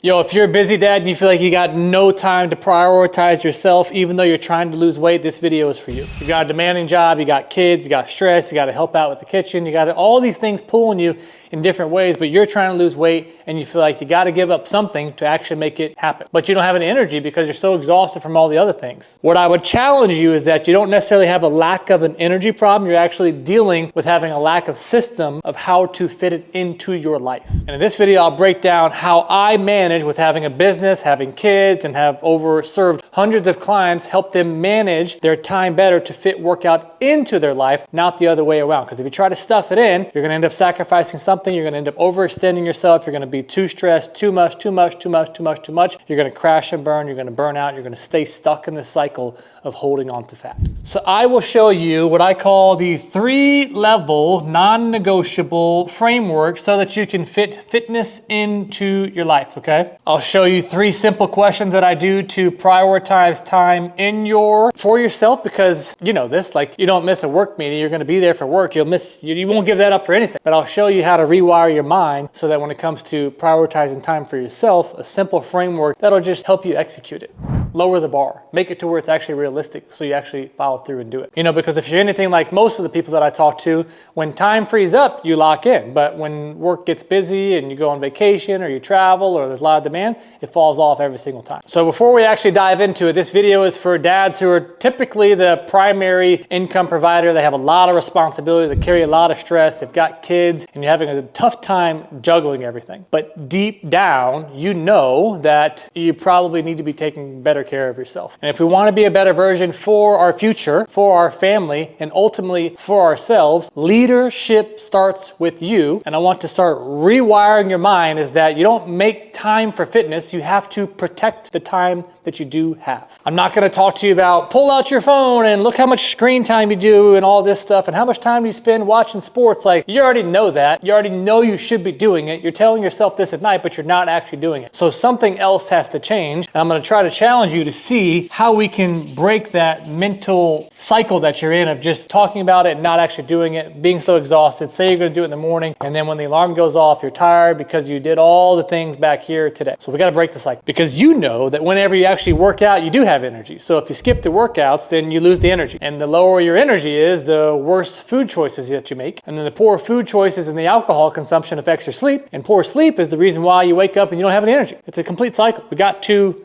Yo, if you're a busy dad and you feel like you got no time to prioritize yourself, even though you're trying to lose weight, this video is for you. You got a demanding job, you got kids, you got stress, you got to help out with the kitchen, you got all these things pulling you in different ways, but you're trying to lose weight and you feel like you got to give up something to actually make it happen. But you don't have any energy because you're so exhausted from all the other things. What I would challenge you is that you don't necessarily have a lack of an energy problem, you're actually dealing with having a lack of system of how to fit it into your life. And in this video, I'll break down how I manage with having a business, having kids, and have served hundreds of clients, help them manage their time better to fit workout into their life, not the other way around. Because if you try to stuff it in, you're gonna end up sacrificing something, you're gonna end up overextending yourself, you're gonna be too stressed, too much. You're gonna crash and burn, you're gonna burn out, you're gonna stay stuck in this cycle of holding on to fat. So I will show you what I call the 3-level non-negotiable framework so that you can fit fitness into your life, okay? I'll show you 3 simple questions that I do to prioritize time for yourself, because you know this, like you don't miss a work meeting, you're gonna be there for work, you won't give that up for anything. But I'll show you how to rewire your mind so that when it comes to prioritizing time for yourself, a simple framework that'll just help you execute it. Lower the bar, make it to where it's actually realistic so you actually follow through and do it. You know, because if you're anything like most of the people that I talk to, when time frees up, you lock in. But when work gets busy and you go on vacation or you travel or there's a lot of demand, it falls off every single time. So before we actually dive into it, this video is for dads who are typically the primary income provider. They have a lot of responsibility, they carry a lot of stress, they've got kids, and you're having a tough time juggling everything. But deep down, you know that you probably need to be taking better care of yourself. And if we want to be a better version for our future, for our family, and ultimately for ourselves, leadership starts with you. And I want to start rewiring your mind is that you don't make time for fitness, you have to protect the time that you do have. I'm not going to talk to you about pull out your phone and look how much screen time you do and all this stuff and how much time you spend watching sports. Like, you already know that. You already know you should be doing it. You're telling yourself this at night, but you're not actually doing it. So something else has to change. And I'm going to try to challenge you to see how we can break that mental cycle that you're in of just talking about it and not actually doing it, being so exhausted. Say you're going to do it in the morning, and then when the alarm goes off, you're tired because you did all the things back here today. So we got to break the cycle, because you know that whenever you actually work out, you do have energy. So if you skip the workouts, then you lose the energy. And the lower your energy is, the worse food choices that you make. And then the poor food choices and the alcohol consumption affects your sleep. And poor sleep is the reason why you wake up and you don't have any energy. It's a complete cycle. We got to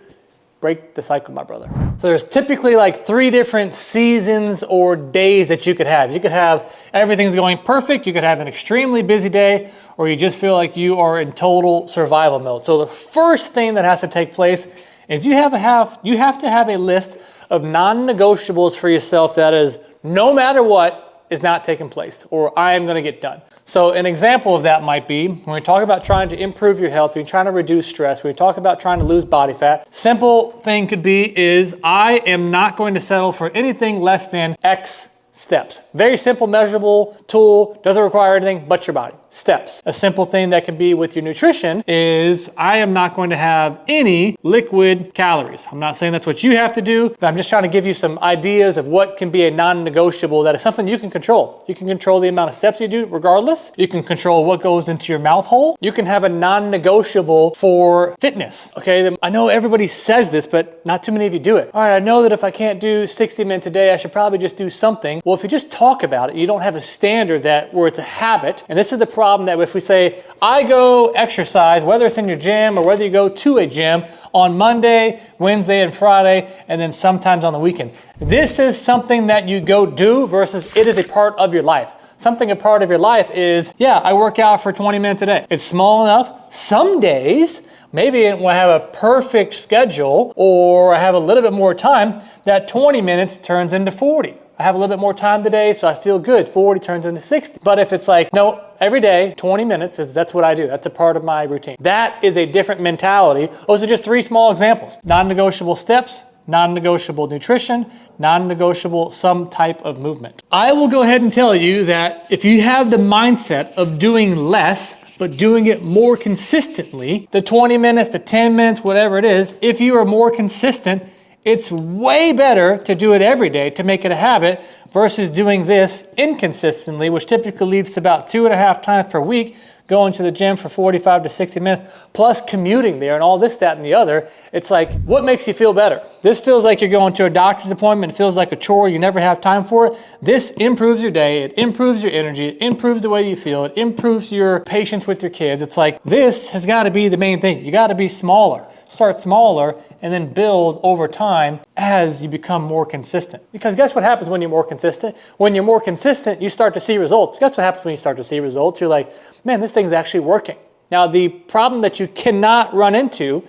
break the cycle, my brother. So there's typically like 3 different seasons or days that you could have. You could have everything's going perfect, you could have an extremely busy day, or you just feel like you are in total survival mode. So the first thing that has to take place is you have to have a list of non-negotiables for yourself that is, no matter what, is not taking place, or I am gonna get done. So an example of that might be, when we talk about trying to improve your health, when you're trying to reduce stress, when we talk about trying to lose body fat, simple thing could be is, I am not going to settle for anything less than X steps. Very simple, measurable tool, doesn't require anything but your body. Steps. A simple thing that can be with your nutrition is, I am not going to have any liquid calories. I'm not saying that's what you have to do, but I'm just trying to give you some ideas of what can be a non-negotiable that is something you can control. You can control the amount of steps you do regardless. You can control what goes into your mouth hole. You can have a non-negotiable for fitness. Okay, I know everybody says this, but not too many of you do it. All right, I know that if I can't do 60 minutes a day, I should probably just do something. Well, if you just talk about it, you don't have a standard where it's a habit. And this is the problem, that if we say, I go exercise, whether it's in your gym or whether you go to a gym on Monday, Wednesday, and Friday, and then sometimes on the weekend. This is something that you go do versus it is a part of your life. Something a part of your life is, yeah, I work out for 20 minutes a day. It's small enough. Some days, maybe when I have a perfect schedule or I have a little bit more time, that 20 minutes turns into 40. I have a little bit more time today, so I feel good. 40 turns into 60. But if it's like, no, every day, 20 minutes, that's what I do. That's a part of my routine. That is a different mentality. Those are just 3 small examples. Non-negotiable steps, non-negotiable nutrition, non-negotiable some type of movement. I will go ahead and tell you that if you have the mindset of doing less, but doing it more consistently, the 20 minutes, the 10 minutes, whatever it is, if you are more consistent, it's way better to do it every day to make it a habit versus doing this inconsistently, which typically leads to about 2.5 times per week, going to the gym for 45 to 60 minutes, plus commuting there and all this, that, and the other. It's like, what makes you feel better? This feels like you're going to a doctor's appointment. It feels like a chore. You never have time for it. This improves your day. It improves your energy. It improves the way you feel. It improves your patience with your kids. It's like, this has got to be the main thing. You got to be smaller. Start smaller and then build over time as you become more consistent. Because guess what happens when you're more consistent? When you're more consistent, you start to see results. Guess what happens when you start to see results? You're like, man, this thing's actually working. Now, the problem that you cannot run into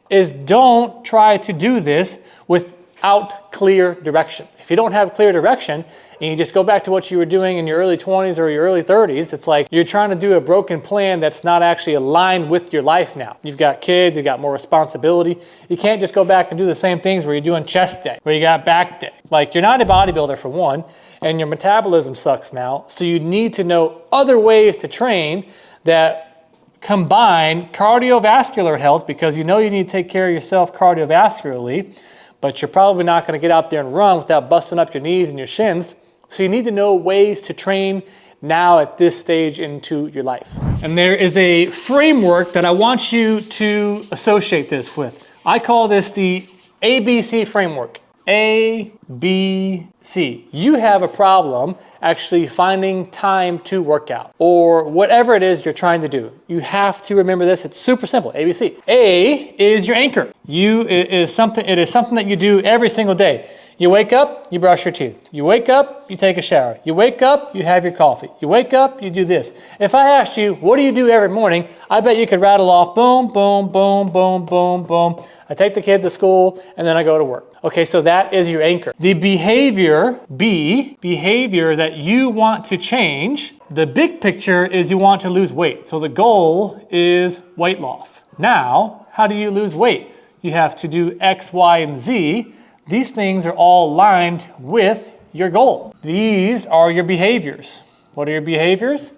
is don't try to do this without clear direction. If you don't have clear direction and you just go back to what you were doing in your early 20s or your early 30s, it's like you're trying to do a broken plan that's not actually aligned with your life now. You've got kids, you've got more responsibility. You can't just go back and do the same things where you're doing chest day, where you got back day. Like, you're not a bodybuilder for one, and your metabolism sucks now. So you need to know other ways to train that combine cardiovascular health, because you know you need to take care of yourself cardiovascularly, but you're probably not going to get out there and run without busting up your knees and your shins. So you need to know ways to train now at this stage into your life. And there is a framework that I want you to associate this with. I call this the ABC framework. A, B, C. You have a problem actually finding time to work out or whatever it is you're trying to do. You have to remember this. It's super simple. ABC. A is your anchor. It is something that you do every single day. You wake up, you brush your teeth. You wake up, you take a shower. You wake up, you have your coffee. You wake up, you do this. If I asked you, what do you do every morning? I bet you could rattle off boom, boom, boom, boom, boom, boom. I take the kids to school and then I go to work. Okay, so that is your anchor. The behavior, B, behavior that you want to change, the big picture is you want to lose weight. So the goal is weight loss. Now, how do you lose weight? You have to do X, Y, and Z. These things are all aligned with your goal. These are your behaviors. What are your behaviors?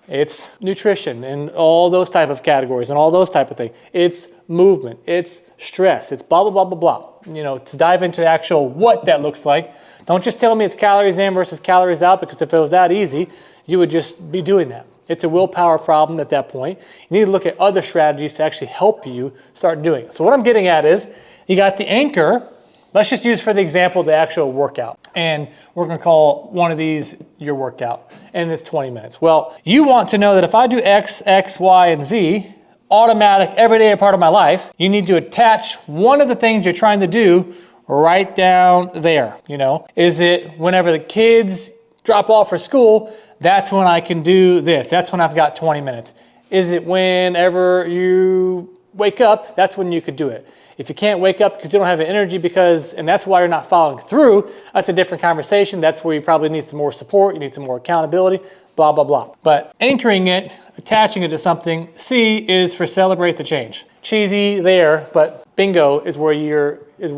It's nutrition and all those type of categories and all those type of things. It's movement, it's stress, it's blah, blah, blah, blah, blah. You know, to dive into actual what that looks like, don't just tell me it's calories in versus calories out, because if it was that easy, you would just be doing that. It's a willpower problem at that point. You need to look at other strategies to actually help you start doing it. So what I'm getting at is, you got the anchor. Let's just use for the example the actual workout. And we're gonna call one of these your workout, and it's 20 minutes. Well, you want to know that if I do X, X, Y, and Z, automatic, everyday part of my life, you need to attach one of the things you're trying to do right down there. You know, is it whenever the kids drop off for school, that's when I can do this. That's when I've got 20 minutes. Is it whenever you wake up? That's when you could do it. If you can't wake up because you don't have the energy and that's why you're not following through, that's a different conversation. That's where you probably need some more support. You need some more accountability, blah, blah, blah. But anchoring it, attaching it to something. C is for celebrate the change. Cheesy there, but bingo is where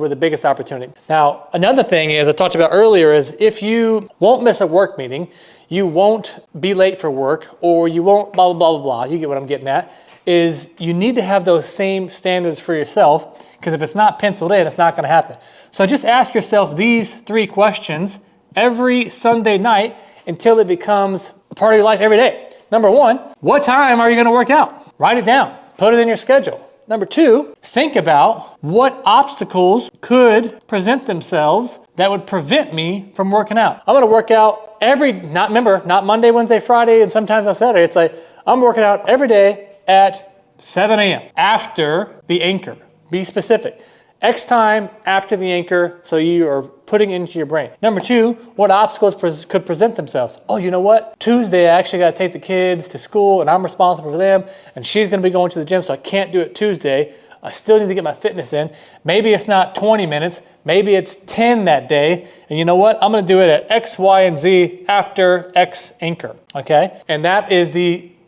the biggest opportunity. Now, another thing is I talked about earlier is if you won't miss a work meeting, you won't be late for work, or you won't blah, blah, blah, blah, blah. You get what I'm getting at. Is you need to have those same standards for yourself, because if it's not penciled in, it's not going to happen. So just ask yourself these 3 questions every Sunday night until it becomes a part of your life every day. Number 1, what time are you going to work out? Write it down. Put it in your schedule. Number 2, think about what obstacles could present themselves that would prevent me from working out. I'm going to work out not Monday, Wednesday, Friday, and sometimes on Saturday. It's like I'm working out every day at 7 a.m. after the anchor. Be specific. X time after the anchor, so you are putting it into your brain. Number 2, what obstacles could present themselves? Oh, you know what? Tuesday, I actually got to take the kids to school, and I'm responsible for them, and she's going to be going to the gym, so I can't do it Tuesday. I still need to get my fitness in. Maybe it's not 20 minutes. Maybe it's 10 that day. And you know what? I'm going to do it at X, Y, and Z after X anchor, okay? And that is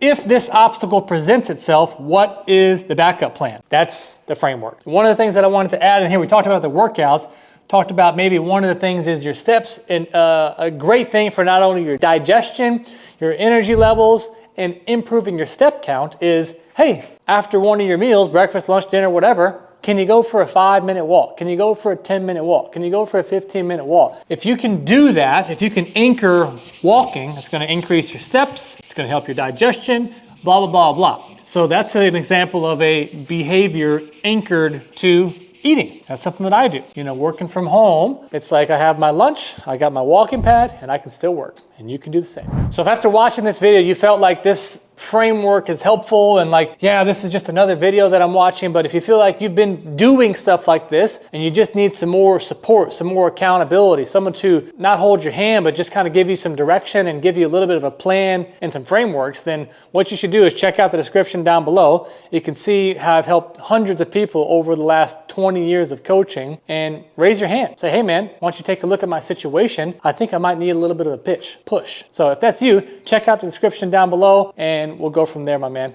if this obstacle presents itself, what is the backup plan? That's the framework. One of the things that I wanted to add in here, we talked about the workouts, talked about maybe one of the things is your steps, and a great thing for not only your digestion, your energy levels, and improving your step count is, hey, after one of your meals, breakfast, lunch, dinner, whatever, Can you go for a 5-minute walk? Can you go for a 10-minute walk? Can you go for a 15-minute walk? If you can do that, if you can anchor walking, it's going to increase your steps, it's going to help your digestion, blah, blah, blah, blah. So that's an example of a behavior anchored to eating. That's something that I do. You know, working from home, it's like I have my lunch, I got my walking pad, and I can still work. And you can do the same. So if after watching this video, you felt like this framework is helpful and like, yeah, this is just another video that I'm watching, but if you feel like you've been doing stuff like this and you just need some more support, some more accountability, someone to not hold your hand, but just kind of give you some direction and give you a little bit of a plan and some frameworks, then what you should do is check out the description down below. You can see how I've helped hundreds of people over the last 20 years of coaching, and raise your hand. Say, hey man, why don't you take a look at my situation? I think I might need a little bit of a push. So if that's you, check out the description down below and we'll go from there, my man.